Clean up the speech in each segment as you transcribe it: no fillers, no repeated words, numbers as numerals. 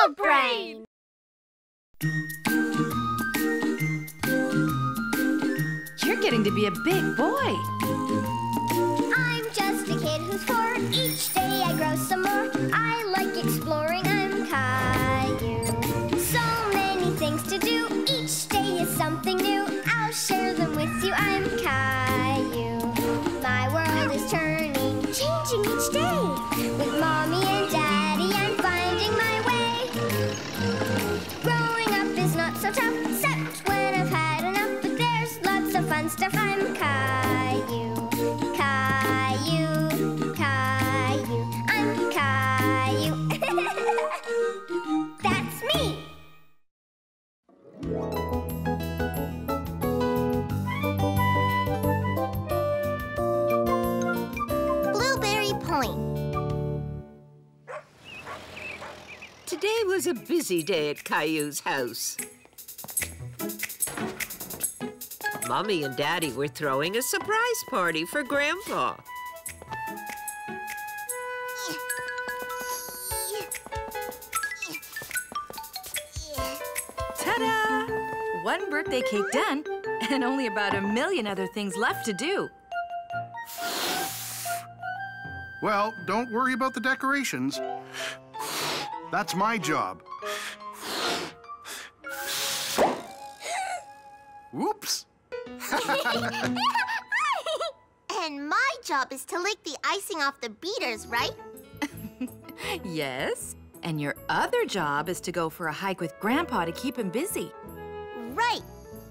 WildBrain! You're getting to be a big boy. I'm just a kid who's 4. Each day I grow some more. I like exploring. I'm Caillou. So many things to do. Each day is something new. I'll share them with you. I'm Caillou. My world is turning, changing each day. With Mommy and Daddy, I'm finding my way. Growing up is not so tough, except when I've had enough. But there's lots of fun stuff. I'm Caillou, Caillou, Caillou. I'm Caillou. That's me. Blueberry Point. Today was a busy day at Caillou's house. Mommy and Daddy were throwing a surprise party for Grandpa. Ta-da! One birthday cake done, and only about 1,000,000 other things left to do. Well, don't worry about the decorations. That's my job. Whoops! And my job is to lick the icing off the beaters, right? Yes, and your other job is to go for a hike with Grandpa to keep him busy. Right.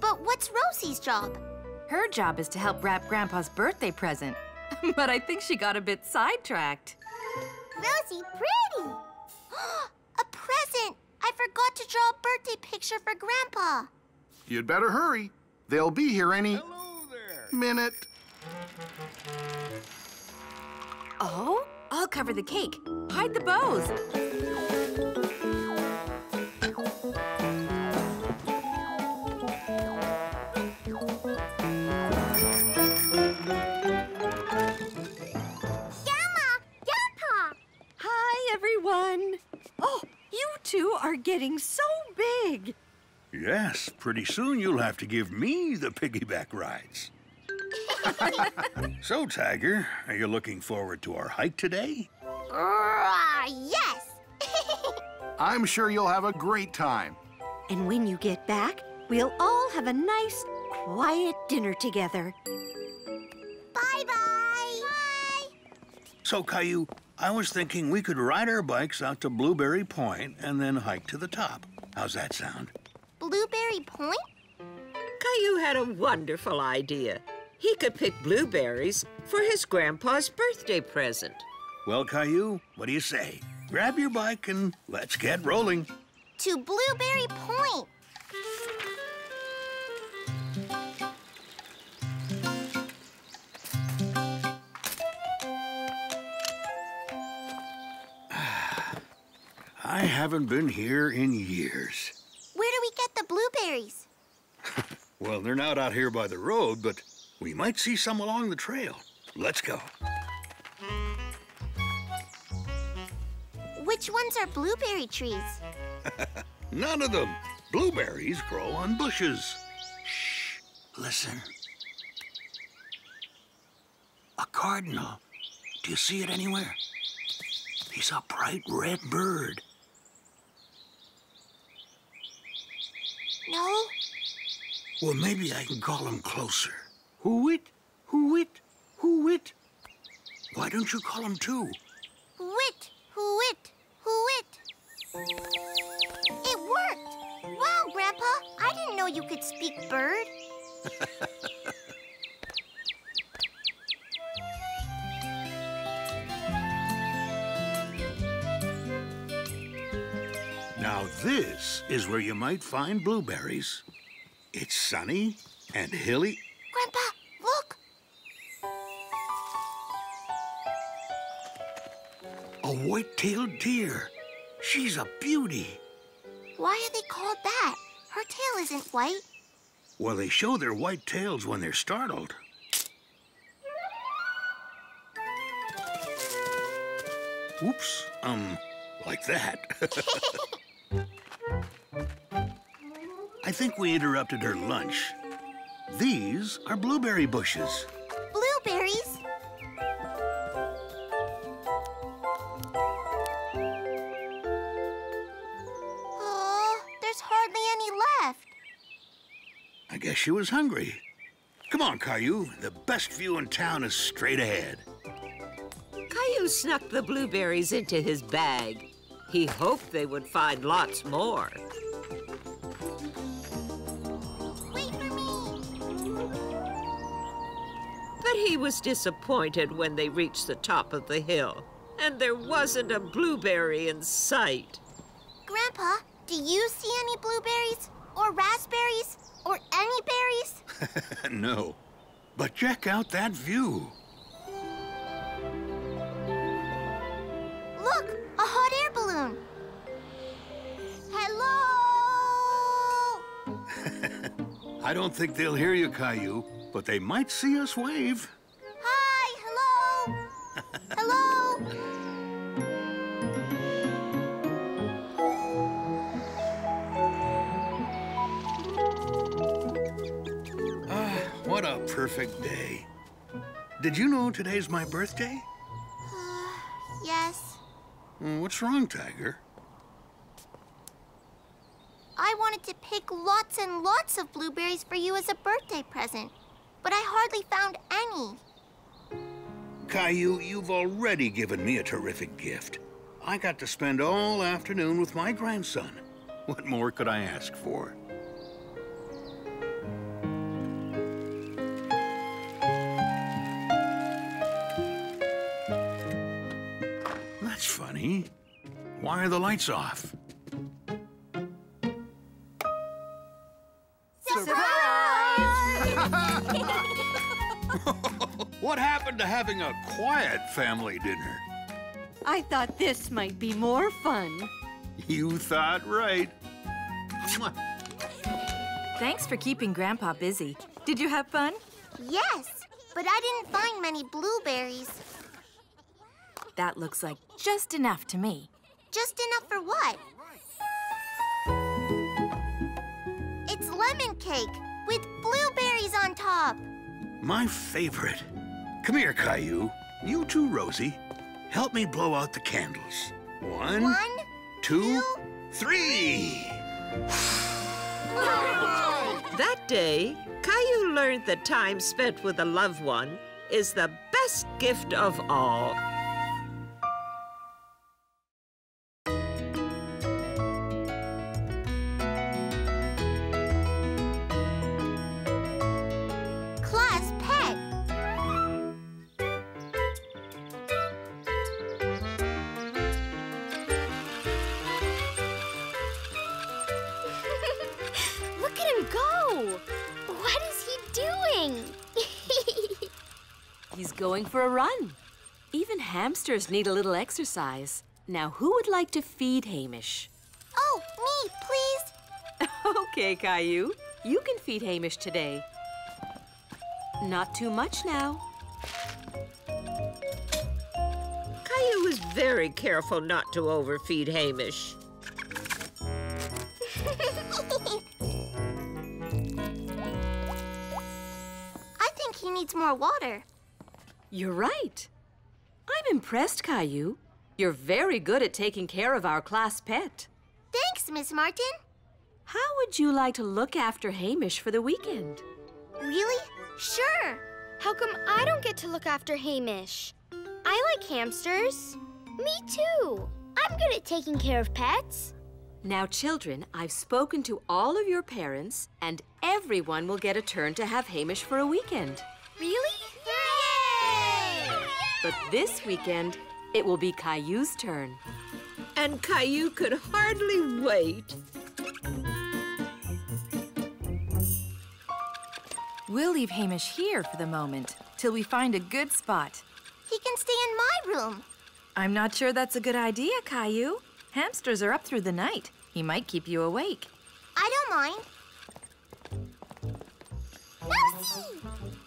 But what's Rosie's job? Her job is to help wrap Grandpa's birthday present. But I think she got a bit sidetracked. Rosie, pretty! A present! I forgot to draw a birthday picture for Grandpa. You'd better hurry. They'll be here any minute. Oh, I'll cover the cake. Hide the bows. Hi, everyone. Oh, you two are getting so big. Yes, pretty soon you'll have to give me the piggyback rides. So, Tiger, are you looking forward to our hike today? Yes! I'm sure you'll have a great time. And when you get back, we'll all have a nice, quiet dinner together. Bye-bye! Bye! So, Caillou, I was thinking we could ride our bikes out to Blueberry Point and then hike to the top. How's that sound? Blueberry Point? Caillou had a wonderful idea. He could pick blueberries for his grandpa's birthday present. Well, Caillou, what do you say? Grab your bike and let's get rolling. To Blueberry Point. I haven't been here in years. Where do we get the blueberries? Well, they're not out here by the road, but we might see some along the trail. Let's go. Which ones are blueberry trees? None of them. Blueberries grow on bushes. Shh, listen. A cardinal. Do you see it anywhere? He's a bright red bird. No. Well, maybe I can call him closer. Who-wit, who-wit, who-wit. Why don't you call him too? Who-wit, who-wit, who-wit. It worked. Wow, Grandpa. I didn't know you could speak bird. Now this is where you might find blueberries. It's sunny and hilly. Grandpa, look. A white-tailed deer. She's a beauty. Why are they called that? Her tail isn't white. Well, they show their white tails when they're startled. Oops, like that. I think we interrupted her lunch. These are blueberry bushes. Blueberries? Oh, there's hardly any left. I guess she was hungry. Come on, Caillou. The best view in town is straight ahead. Caillou snuck the blueberries into his bag. He hoped they would find lots more. Wait for me. But he was disappointed when they reached the top of the hill, and there wasn't a blueberry in sight. Grandpa, do you see any blueberries? Or raspberries? Or any berries? No, but check out that view. Look, a hot air balloon. Hello! I don't think they'll hear you, Caillou, but they might see us wave. Hi, hello! Hello! What a perfect day. Did you know today's my birthday? Yes. What's wrong, Tiger? I wanted to pick lots and lots of blueberries for you as a birthday present, but I hardly found any. Caillou, you've already given me a terrific gift. I got to spend all afternoon with my grandson. What more could I ask for? That's funny. Why are the lights off? What happened to having a quiet family dinner? I thought this might be more fun. You thought right. Thanks for keeping Grandpa busy. Did you have fun? Yes, but I didn't find many blueberries. That looks like just enough to me. Just enough for what? It's lemon cake with blueberries on top. My favorite. Come here, Caillou. You too, Rosie. Help me blow out the candles. One, two, three. That day, Caillou learned that time spent with a loved one is the best gift of all. Class pet. Look at him go! What is he doing? He's going for a run. Even hamsters need a little exercise. Now, who would like to feed Hamish? Oh, me, please. Okay, Caillou. You can feed Hamish today. Not too much now. Caillou was very careful not to overfeed Hamish. I think he needs more water. You're right. I'm impressed, Caillou. You're very good at taking care of our class pet. Thanks, Miss Martin. How would you like to look after Hamish for the weekend? Really? Sure. How come I don't get to look after Hamish? I like hamsters. Me too. I'm good at taking care of pets. Now, children, I've spoken to all of your parents, and everyone will get a turn to have Hamish for a weekend. Really? Yay! But this weekend, it will be Caillou's turn. And Caillou could hardly wait. We'll leave Hamish here for the moment, till we find a good spot. He can stay in my room. I'm not sure that's a good idea, Caillou. Hamsters are up through the night. He might keep you awake. I don't mind. Mousy!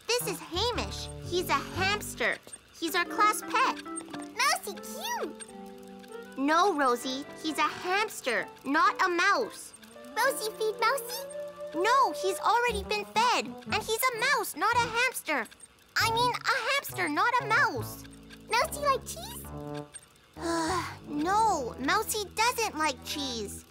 This is Hamish. He's a hamster. He's our class pet. Mousy, cute! No, Rosie. He's a hamster, not a mouse. Rosie, feed Mousy. No, he's already been fed. And he's a mouse, not a hamster. I mean, a hamster, not a mouse. Mousy like cheese? No, Mousy doesn't like cheese.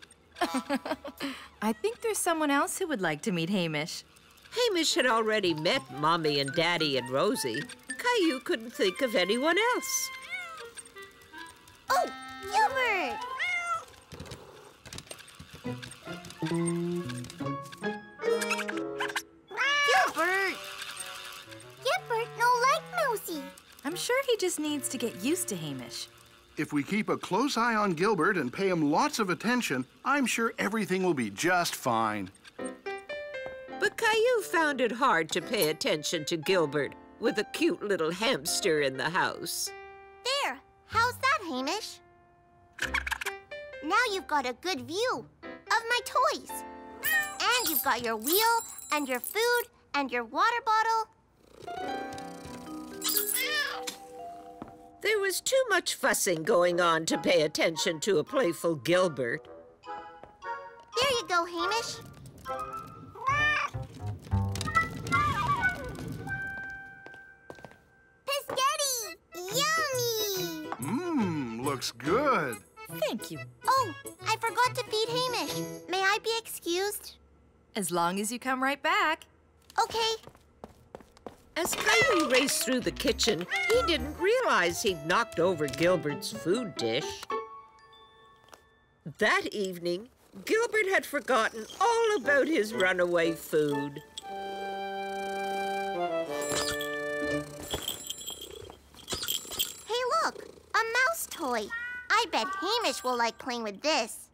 I think there's someone else who would like to meet Hamish. Hamish had already met Mommy and Daddy and Rosie. Caillou couldn't think of anyone else. Oh, Gilbert! Gilbert! Gilbert no like Mousy. I'm sure he just needs to get used to Hamish. If we keep a close eye on Gilbert and pay him lots of attention, I'm sure everything will be just fine. But Caillou found it hard to pay attention to Gilbert with a cute little hamster in the house. There, how's that, Hamish? Now you've got a good view of my toys. And you've got your wheel and your food and your water bottle. There was too much fussing going on to pay attention to a playful Gilbert. There you go, Hamish. Biscotti! Yummy! Mmm, looks good. Thank you. Oh, I forgot to feed Hamish. May I be excused? As long as you come right back. Okay. As Caillou raced through the kitchen, he didn't realize he'd knocked over Gilbert's food dish. That evening, Gilbert had forgotten all about his runaway food. Hey, look, a mouse toy. I bet Hamish will like playing with this.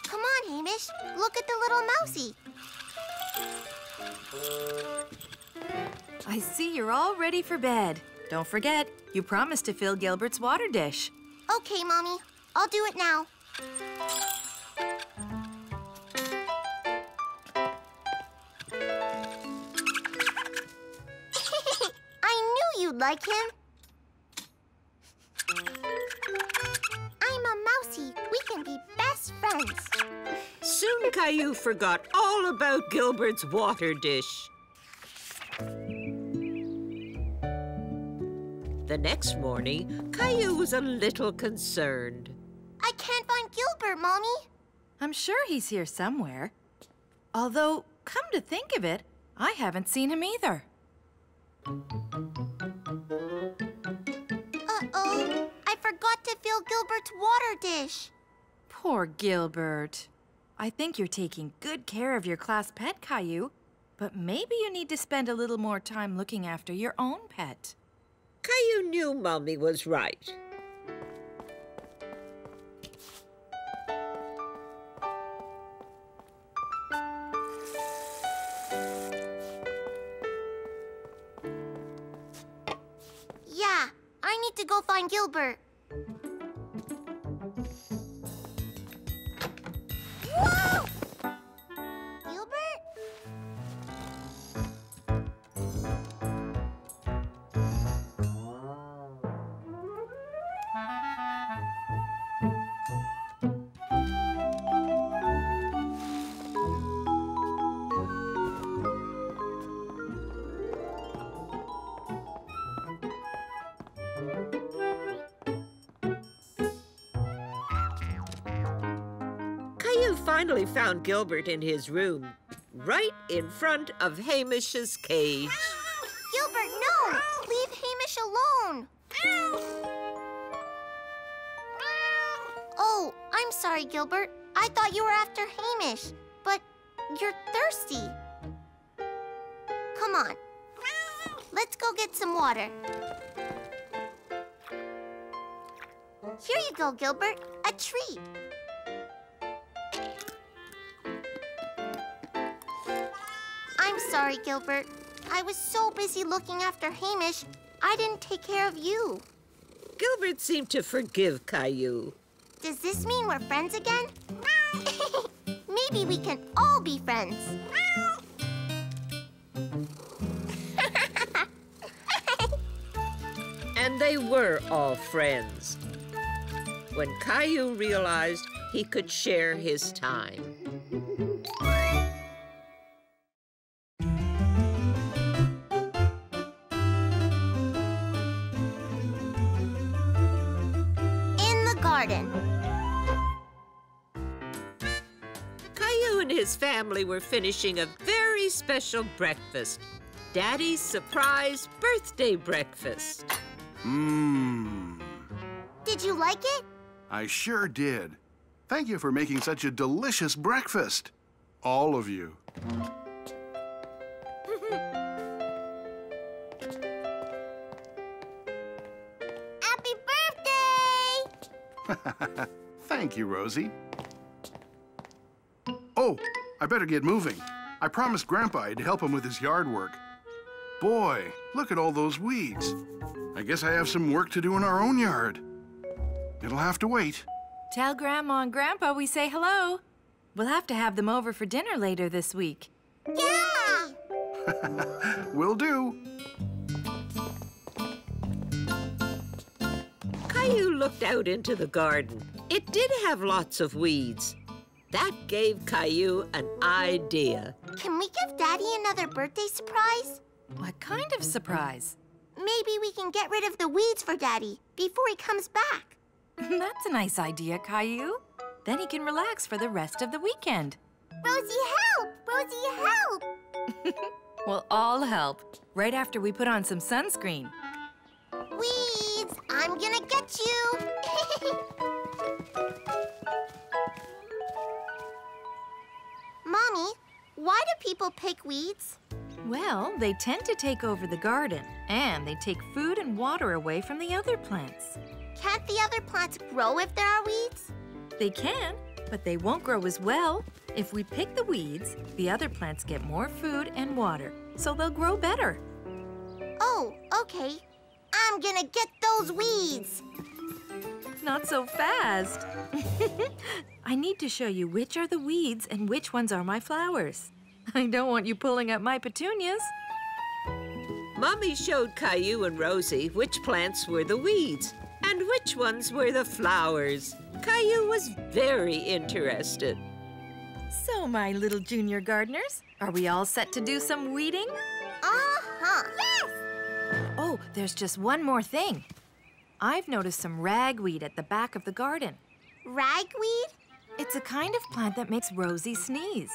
Come on, Hamish. Look at the little mousey. I see you're all ready for bed. Don't forget, you promised to fill Gilbert's water dish. Okay, Mommy. I'll do it now. I knew you'd like him. I'm a mousey. We can be best friends. Soon Caillou forgot all about Gilbert's water dish. The next morning, Caillou was a little concerned. I can't find Gilbert, Mommy. I'm sure he's here somewhere. Although, come to think of it, I haven't seen him either. Uh-oh. I forgot to fill Gilbert's water dish. Poor Gilbert. I think you're taking good care of your class pet, Caillou, but maybe you need to spend a little more time looking after your own pet. Caillou knew Mommy was right. Yeah, I need to go find Gilbert. Whoa! Gilbert? Caillou finally found Gilbert in his room, right in front of Hamish's cage. Gilbert, no! Leave Hamish alone! Oh, I'm sorry, Gilbert. I thought you were after Hamish, but you're thirsty. Come on. Let's go get some water. Here you go, Gilbert. A treat. I'm sorry, Gilbert. I was so busy looking after Hamish, I didn't take care of you. Gilbert seemed to forgive Caillou. Does this mean we're friends again? Maybe we can all be friends. And they were all friends. when Caillou realized he could share his time. In the garden. Caillou and his family were finishing a very special breakfast. Daddy's surprise birthday breakfast. Did you like it? I sure did. Thank you for making such a delicious breakfast. All of you. Happy birthday! Thank you, Rosie. Oh, I better get moving. I promised Grandpa I'd help him with his yard work. Boy, look at all those weeds. I guess I have some work to do in our own yard. It'll have to wait. Tell Grandma and Grandpa we say hello. We'll have to have them over for dinner later this week. Yeah! Will do. Caillou looked out into the garden. It did have lots of weeds. That gave Caillou an idea. Can we give Daddy another birthday surprise? What kind of surprise? Maybe we can get rid of the weeds for Daddy before he comes back. That's a nice idea, Caillou. Then he can relax for the rest of the weekend. Rosie, help! Rosie, help! We'll all help, right after we put on some sunscreen. Weeds, I'm gonna get you! Mommy, why do people pick weeds? Well, they tend to take over the garden, and they take food and water away from the other plants. Can't the other plants grow if there are weeds? They can, but they won't grow as well. If we pick the weeds, the other plants get more food and water, so they'll grow better. Oh, okay. I'm gonna get those weeds. Not so fast. I need to show you which are the weeds and which ones are my flowers. I don't want you pulling up my petunias. Mommy showed Caillou and Rosie which plants were the weeds and which ones were the flowers. Caillou was very interested. So, my little junior gardeners, are we all set to do some weeding? Uh-huh. Yes! Oh, there's just one more thing. I've noticed some ragweed at the back of the garden. Ragweed? It's a kind of plant that makes Rosie sneeze.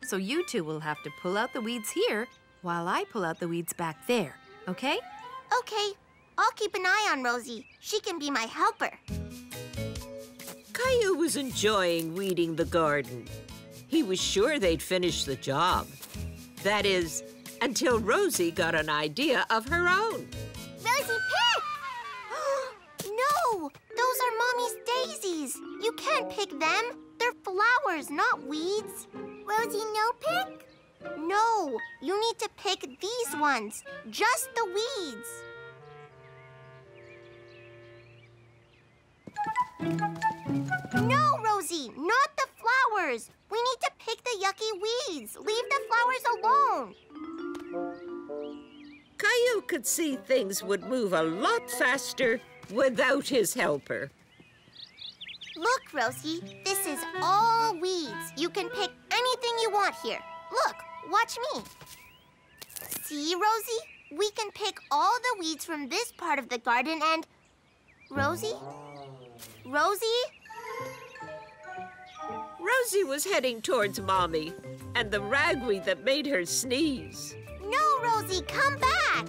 So you two will have to pull out the weeds here while I pull out the weeds back there, okay? Okay. I'll keep an eye on Rosie. She can be my helper. Caillou was enjoying weeding the garden. He was sure they'd finish the job. That is, until Rosie got an idea of her own. Rosie, pick! No! Those are Mommy's daisies. You can't pick them. They're flowers, not weeds. Rosie, no pick? No, you need to pick these ones. Just the weeds. No, Rosie, not the flowers. We need to pick the yucky weeds. Leave the flowers alone. Caillou could see things would move a lot faster without his helper. Look, Rosie, this is all weeds. You can pick anything you want here. Look, watch me. See, Rosie? We can pick all the weeds from this part of the garden and... Rosie? Rosie? Rosie was heading towards Mommy and the ragweed that made her sneeze. No, Rosie, come back!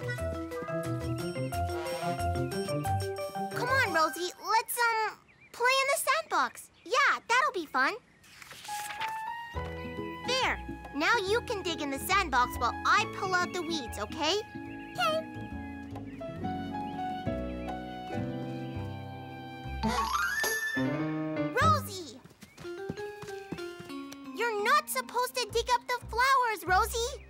Come on, Rosie, let's, play in the sandbox. Yeah, that'll be fun. There, now you can dig in the sandbox while I pull out the weeds, okay? Okay. Rosie! You're not supposed to dig up the flowers, Rosie.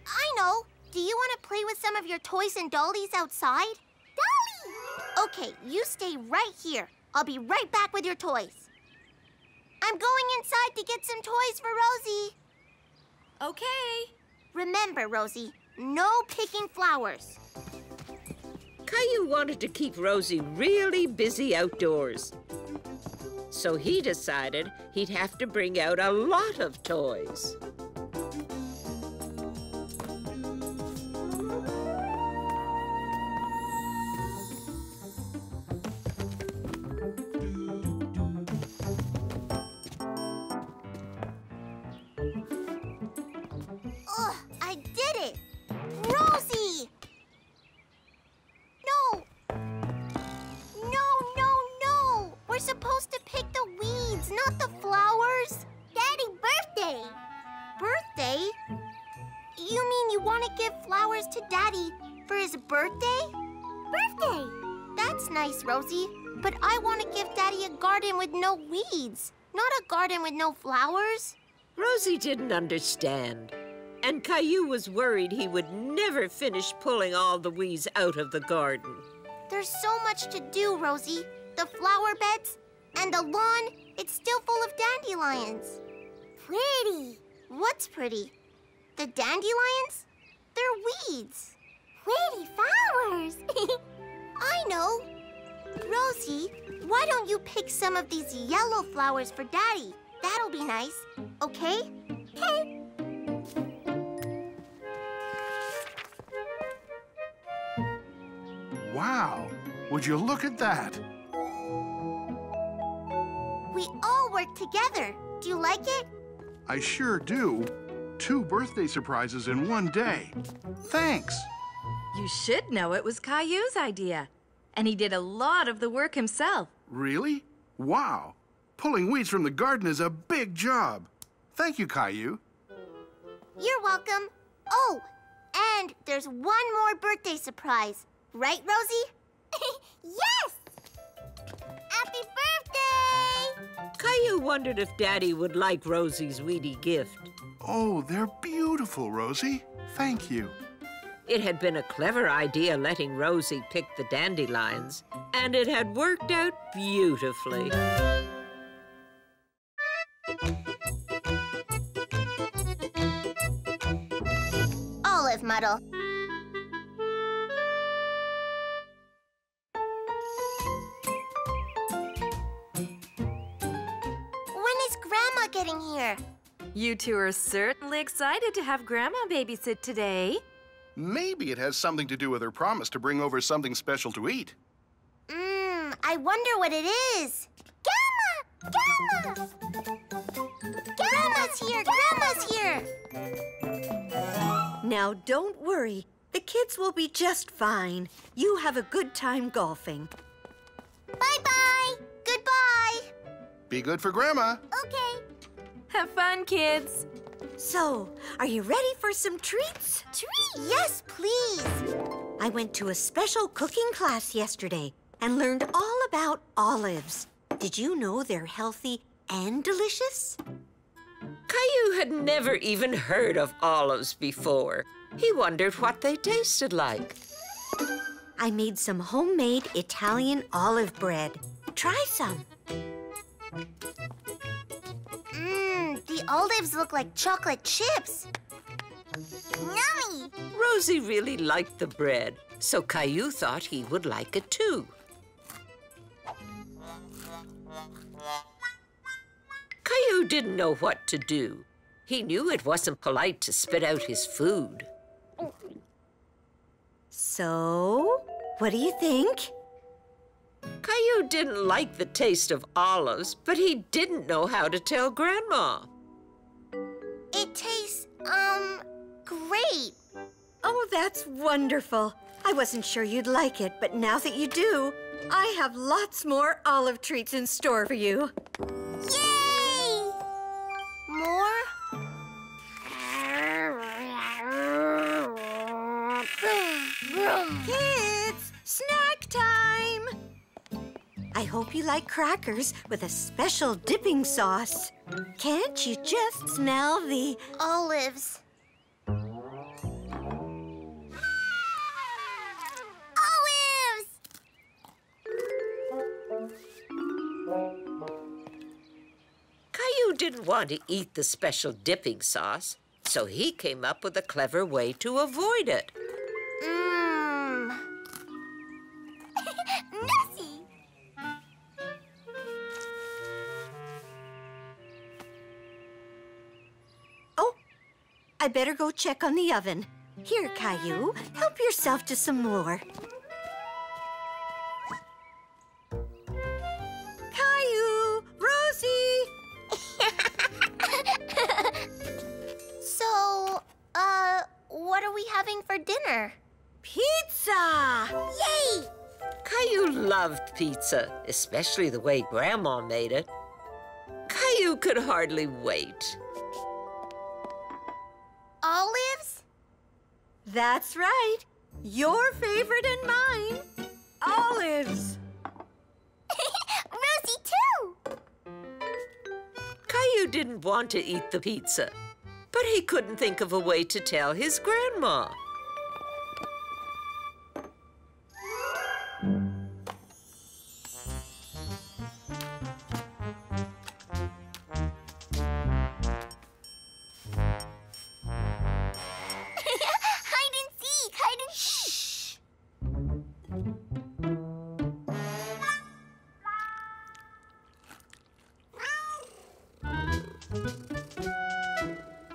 I know. Do you want to play with some of your toys and dollies outside? Dolly! Okay, you stay right here. I'll be right back with your toys. I'm going inside to get some toys for Rosie. Okay. Remember, Rosie, no picking flowers. Caillou wanted to keep Rosie really busy outdoors. So he decided he'd have to bring out a lot of toys. Ugh, I did it! Rosie! No! No! We're supposed to pick the weeds, not the flowers. Daddy, birthday! Birthday? You mean you want to give flowers to Daddy for his birthday? Birthday! That's nice, Rosie. But I want to give Daddy a garden with no weeds, not a garden with no flowers. Rosie didn't understand, and Caillou was worried he would never finish pulling all the weeds out of the garden. There's so much to do, Rosie. The flower beds and the lawn, it's still full of dandelions. Pretty. What's pretty? The dandelions? They're weeds. Pretty flowers. I know. Rosie, why don't you pick some of these yellow flowers for Daddy? That'll be nice, okay? Okay. Wow, would you look at that? We all work together. Do you like it? I sure do. 2 birthday surprises in one day. Thanks. You should know it was Caillou's idea. And he did a lot of the work himself. Really? Wow. Pulling weeds from the garden is a big job. Thank you, Caillou. You're welcome. Oh, and there's one more birthday surprise. Right, Rosie? Yes! Happy birthday! Caillou wondered if Daddy would like Rosie's weedy gift. Oh, they're beautiful, Rosie. Thank you. It had been a clever idea letting Rosie pick the dandelions, and it had worked out beautifully. Olive muddle. When is Grandma getting here? You two are certainly excited to have Grandma babysit today. Maybe it has something to do with her promise to bring over something special to eat. I wonder what it is. Grandma! Grandma! Grandma's here! Grandma's here! Now, don't worry. The kids will be just fine. You have a good time golfing. Bye-bye! Goodbye! Be good for Grandma. Okay. Have fun, kids. So, are you ready for some treats? Treat! Yes, please! I went to a special cooking class yesterday and learned all about olives. Did you know they're healthy and delicious? Caillou had never even heard of olives before. He wondered what they tasted like. I made some homemade Italian olive bread. Try some. The olives look like chocolate chips. Yummy! Rosie really liked the bread, so Caillou thought he would like it too. Caillou didn't know what to do. He knew it wasn't polite to spit out his food. So, what do you think? Caillou didn't like the taste of olives, but he didn't know how to tell Grandma. It tastes, great. Oh, that's wonderful. I wasn't sure you'd like it, but now that you do, I have lots more olive treats in store for you. Yay! More? Kids, snack time! I hope you like crackers with a special dipping sauce. Can't you just smell the... Olives. Olives! Caillou didn't want to eat the special dipping sauce, so he came up with a clever way to avoid it. Messy! I better go check on the oven. Here, Caillou, help yourself to some more. Caillou! Rosie! So, what are we having for dinner? Pizza! Yay! Caillou loved pizza, especially the way Grandma made it. Caillou could hardly wait. Olives? That's right. Your favorite and mine. Olives. Rosie, too! Caillou didn't want to eat the pizza, but he couldn't think of a way to tell his grandma. Hide and seek! Hide and seek!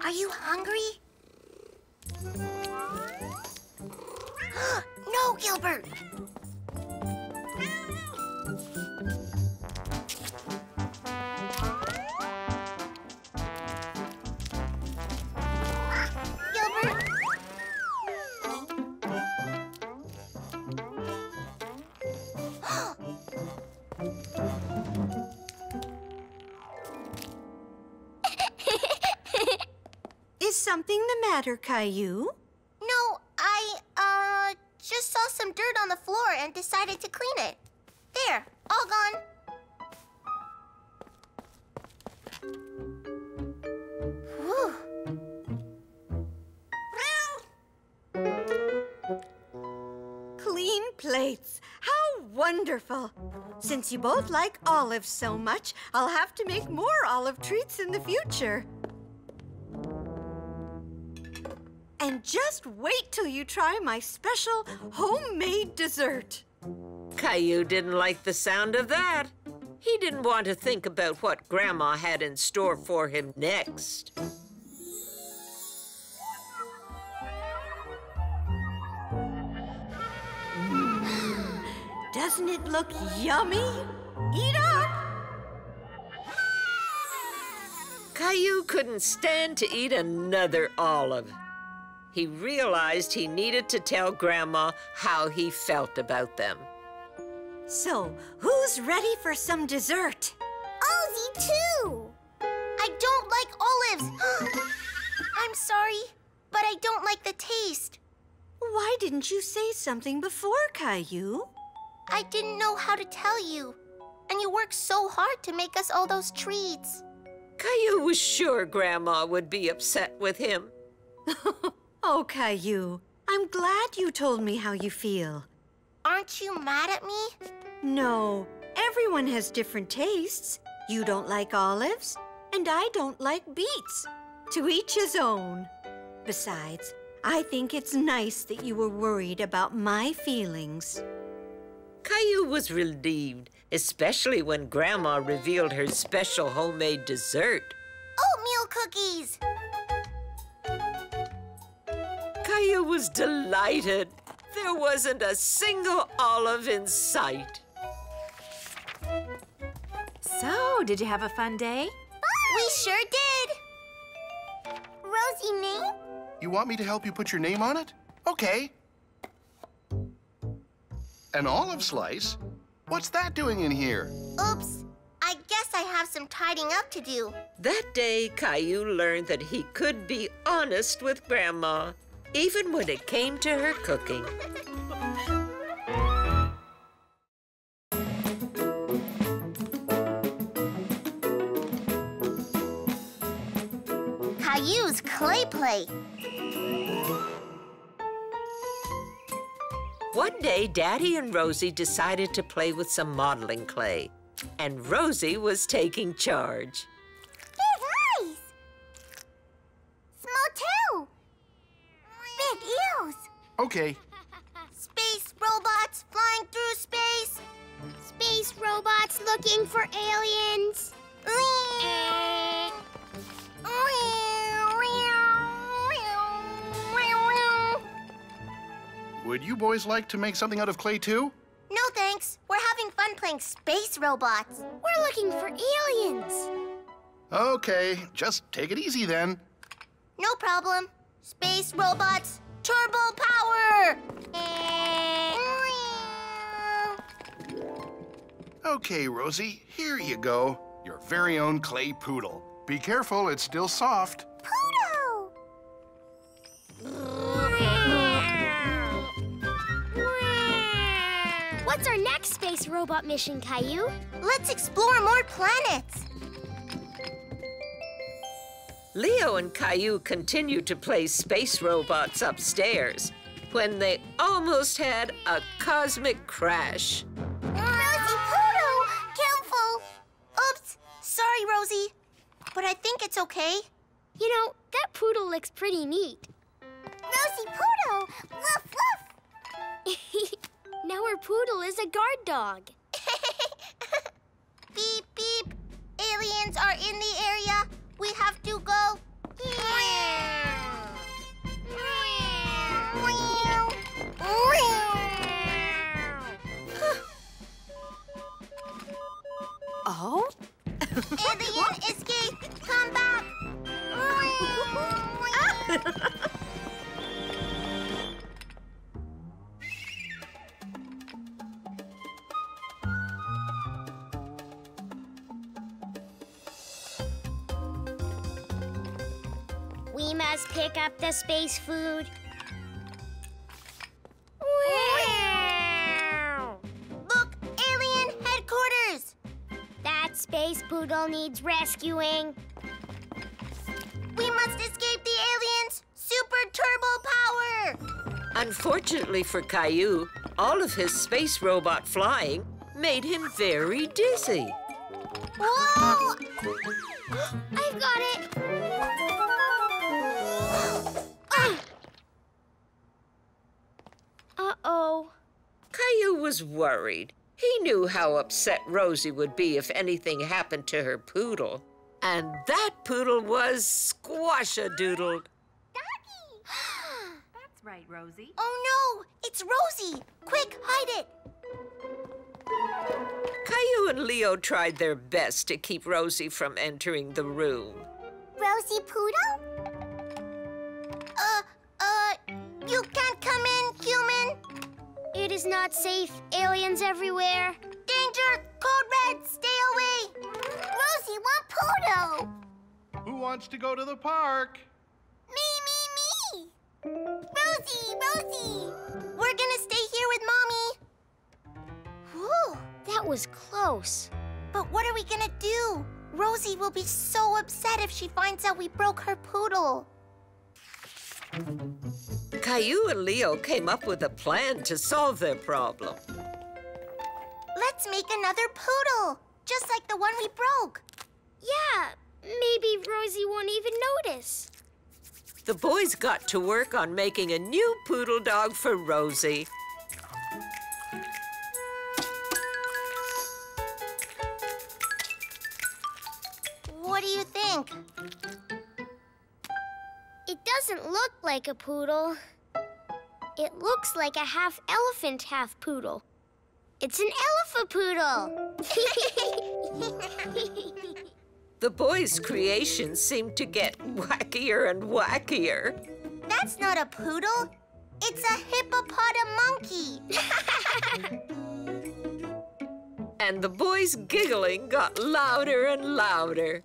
Are you hungry? No, Gilbert! Gilbert! Is something the matter, Caillou? No, I, just saw some dirt on the floor and decided to clean it. There, all gone. Whew. Clean plates. How wonderful. Since you both like olives so much, I'll have to make more olive treats in the future. And just wait till you try my special homemade dessert. Caillou didn't like the sound of that. He didn't want to think about what Grandma had in store for him next. Doesn't it look yummy? Eat up! Caillou couldn't stand to eat another olive. He realized he needed to tell Grandma how he felt about them. So, who's ready for some dessert? Ozzy, too! I don't like olives. I'm sorry, but I don't like the taste. Why didn't you say something before, Caillou? I didn't know how to tell you. And you worked so hard to make us all those treats. Caillou was sure Grandma would be upset with him. Oh, Caillou, I'm glad you told me how you feel. Aren't you mad at me? No, everyone has different tastes. You don't like olives, and I don't like beets. To each his own. Besides, I think it's nice that you were worried about my feelings. Caillou was relieved, especially when Grandma revealed her special homemade dessert. Oatmeal cookies! Caillou was delighted. There wasn't a single olive in sight. So, did you have a fun day? We sure did! Rosie, name? You want me to help you put your name on it? Okay. An olive slice? What's that doing in here? Oops. I guess I have some tidying up to do. That day, Caillou learned that he could be honest with Grandma, even when it came to her cooking. Caillou's clay play. One day, Daddy and Rosie decided to play with some modeling clay, and Rosie was taking charge. Big eyes! Small tail! Big ears! Okay. Space robots flying through space! Space robots looking for aliens! Would you boys like to make something out of clay too? No, thanks. We're having fun playing space robots. We're looking for aliens. Okay, just take it easy then. No problem. Space robots, turbo power! Okay, Rosie, here you go. Your very own clay poodle. Be careful, it's still soft. Poodle! What's our next space robot mission, Caillou? Let's explore more planets. Leo and Caillou continued to play space robots upstairs when they almost had a cosmic crash. Rosie Poodle! Careful! Oops! Sorry, Rosie. But I think it's okay. You know, that poodle looks pretty neat. Rosie Poodle! Woof, woof! Now our poodle is a guard dog. Beep, beep. Aliens are in the area. We have to go. Oh? Alien escape! Come back! We must pick up the space food. Look, alien headquarters! That space poodle needs rescuing. We must escape the aliens! Super turbo power! Unfortunately for Caillou, all of his space robot flying made him very dizzy. Whoa! I've got it! Uh-oh. Caillou was worried. He knew how upset Rosie would be if anything happened to her poodle. And that poodle was squash-a-doodled. Doggy! That's right, Rosie. Oh no! It's Rosie! Quick, hide it! Caillou and Leo tried their best to keep Rosie from entering the room. Rosie Poodle? You can't come in, human. It is not safe. Aliens everywhere. Danger! Code red! Stay away! Rosie, want Poodle? Who wants to go to the park? Me! Rosie! We're gonna stay here with Mommy. Whew, that was close. But what are we gonna do? Rosie will be so upset if she finds out we broke her poodle. Caillou and Leo came up with a plan to solve their problem. Let's make another poodle, just like the one we broke. Yeah, maybe Rosie won't even notice. The boys got to work on making a new poodle dog for Rosie. What do you think? It doesn't look like a poodle. It looks like a half elephant, half poodle. It's an elephant-poodle. The boys' creations seemed to get wackier and wackier. That's not a poodle. It's a hippopotamonkey. And the boys' giggling got louder and louder.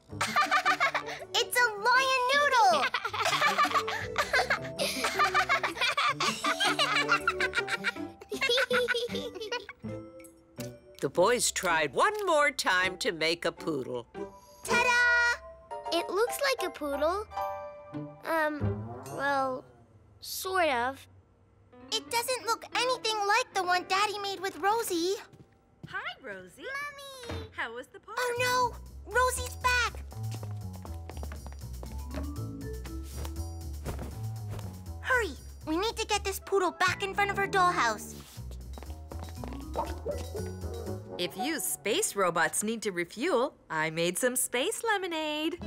It's a lion noodle. The boys tried one more time to make a poodle. Ta-da! It looks like a poodle. Well, sort of. It doesn't look anything like the one Daddy made with Rosie. Hi, Rosie. Mommy! How was the park? Oh, no! Rosie's back! Hurry! We need to get this poodle back in front of her dollhouse. If you space robots need to refuel, I made some space lemonade.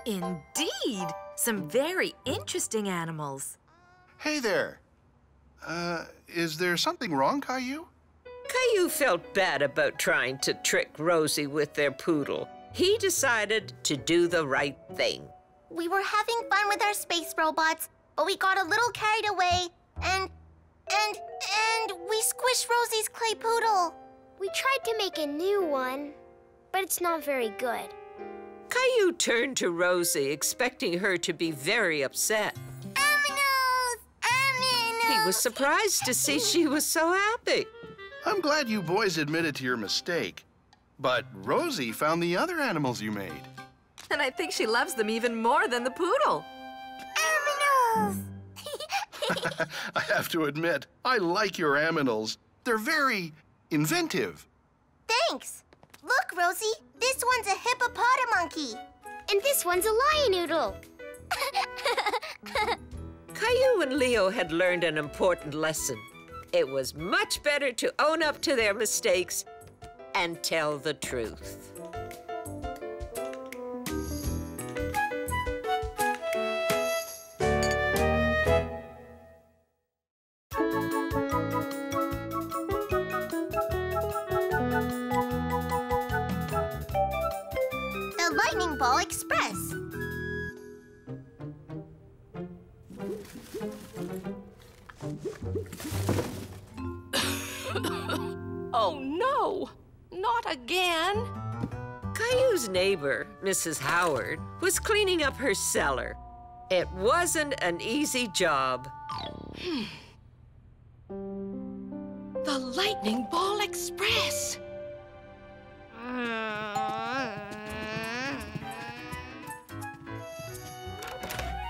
Indeed! Some very interesting animals. Hey there. Is there something wrong, Caillou? Caillou felt bad about trying to trick Rosie with their poodle. He decided to do the right thing. We were having fun with our space robots, but we got a little carried away, and we squished Rosie's clay poodle. We tried to make a new one, but it's not very good. Caillou turned to Rosie, expecting her to be very upset. Aminos! Aminos! He was surprised to see she was so happy. I'm glad you boys admitted to your mistake. But Rosie found the other animals you made. And I think she loves them even more than the poodle. Aminos! I have to admit, I like your aminals. They're very inventive. Thanks. Look, Rosie, this one's a hippopotamonkey. And this one's a lion noodle. Caillou and Leo had learned an important lesson. It was much better to own up to their mistakes and tell the truth. The Lightning Ball Express. Oh, no! Not again! Caillou's neighbor, Mrs. Howard, was cleaning up her cellar. It wasn't an easy job. The Lightning Ball Express!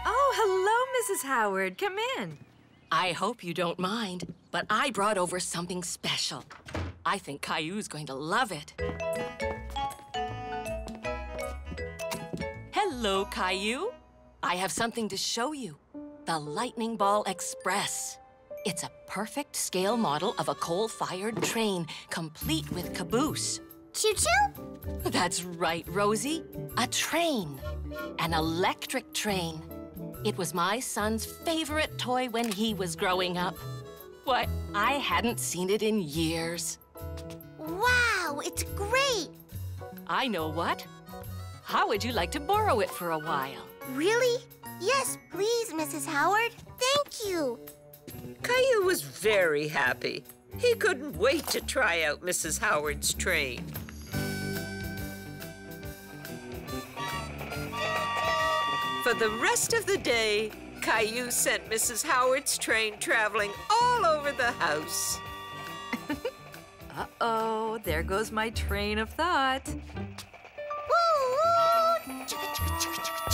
Oh, hello, Mrs. Howard. Come in. I hope you don't mind, but I brought over something special. I think Caillou's going to love it. Hello, Caillou. I have something to show you. The Lightning Ball Express. It's a perfect scale model of a coal-fired train, complete with caboose. Choo-choo? That's right, Rosie. A train. An electric train. It was my son's favorite toy when he was growing up. Why, I hadn't seen it in years. Wow, it's great. I know what. How would you like to borrow it for a while? Really? Yes, please, Mrs. Howard. Thank you. Caillou was very happy. He couldn't wait to try out Mrs. Howard's train. For the rest of the day, Caillou sent Mrs. Howard's train traveling all over the house. Uh-oh, there goes my train of thought. Woo! Choo-choo!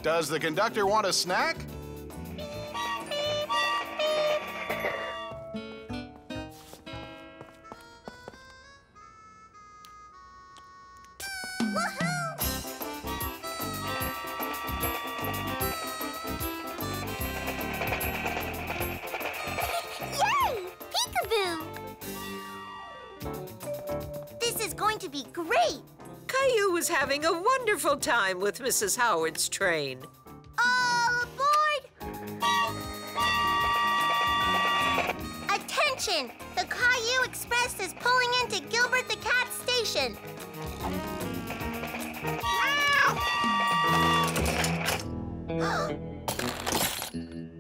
Does the conductor want a snack? Yay! Peekaboo! This is going to be great! Caillou was having a wonderful time with Mrs. Howard's train. All aboard! Attention! The Caillou Express is pulling into Gilbert the Cat Station.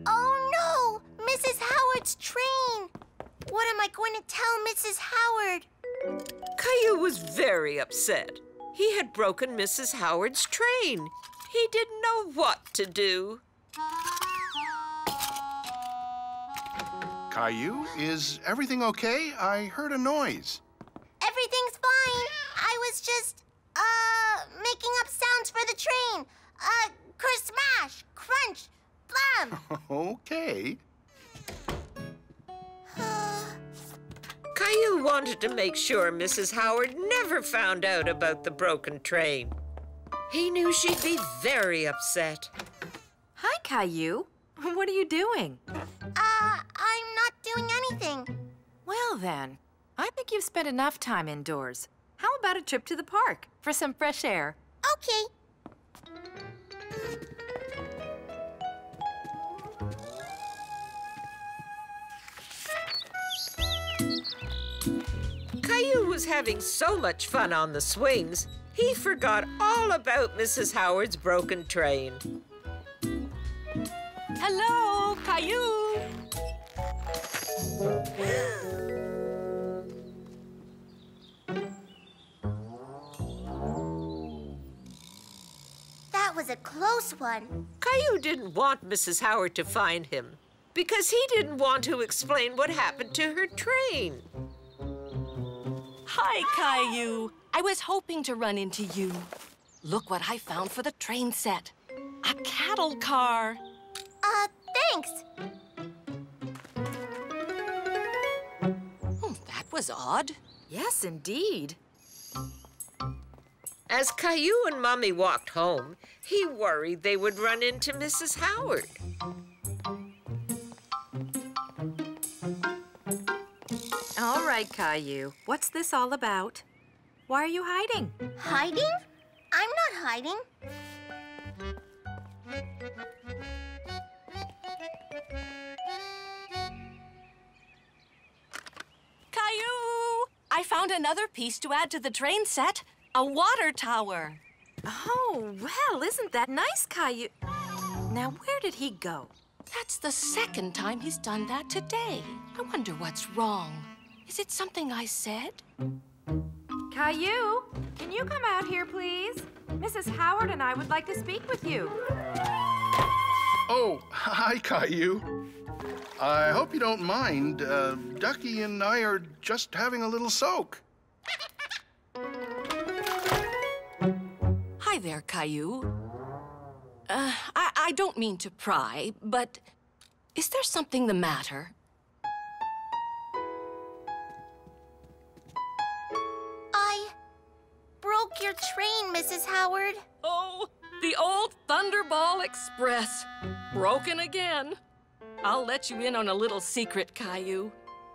Oh no! Mrs. Howard's train! What am I going to tell Mrs. Howard? Caillou was very upset. He had broken Mrs. Howard's train. He didn't know what to do. Caillou, is everything okay? I heard a noise. Everything's fine. I was just, making up sounds for the train. Smash, crunch, blam. Okay. Caillou wanted to make sure Mrs. Howard never found out about the broken train. He knew she'd be very upset. Hi, Caillou. What are you doing? I'm not doing anything. Well, then, I think you've spent enough time indoors. How about a trip to the park for some fresh air? Okay. Caillou was having so much fun on the swings, he forgot all about Mrs. Howard's broken train. Hello, Caillou. That was a close one. Caillou didn't want Mrs. Howard to find him because he didn't want to explain what happened to her train. Hi, Caillou. I was hoping to run into you. Look what I found for the train set. A cattle car. Thanks. Oh, that was odd. Yes, indeed. As Caillou and Mommy walked home, he worried they would run into Mrs. Howard. All right, Caillou. What's this all about? Why are you hiding? Hiding? I'm not hiding. Caillou! I found another piece to add to the train set. A water tower. Oh, well, isn't that nice, Caillou? Now, where did he go? That's the second time he's done that today. I wonder what's wrong. Is it something I said? Caillou, can you come out here, please? Mrs. Howard and I would like to speak with you. Oh, hi, Caillou. I hope you don't mind. Ducky and I are just having a little soak. Hi there, Caillou. I don't mean to pry, but is there something the matter? I broke your train, Mrs. Howard. Oh, the old Thunderball Express. Broken again. I'll let you in on a little secret, Caillou.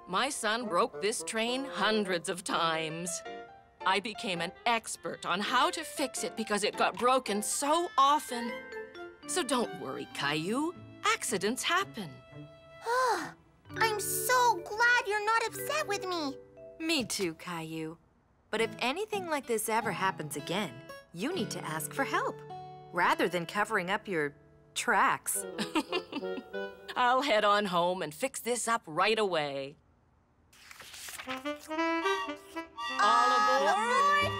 My son broke this train hundreds of times. I became an expert on how to fix it because it got broken so often. So don't worry, Caillou. Accidents happen. I'm so glad you're not upset with me. Me too, Caillou. But if anything like this ever happens again, you need to ask for help, rather than covering up your tracks. I'll head on home and fix this up right away. All aboard!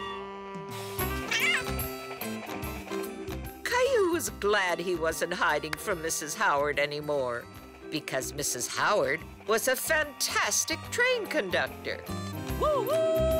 Caillou was glad he wasn't hiding from Mrs. Howard anymore, because Mrs. Howard was a fantastic train conductor. Woo-hoo!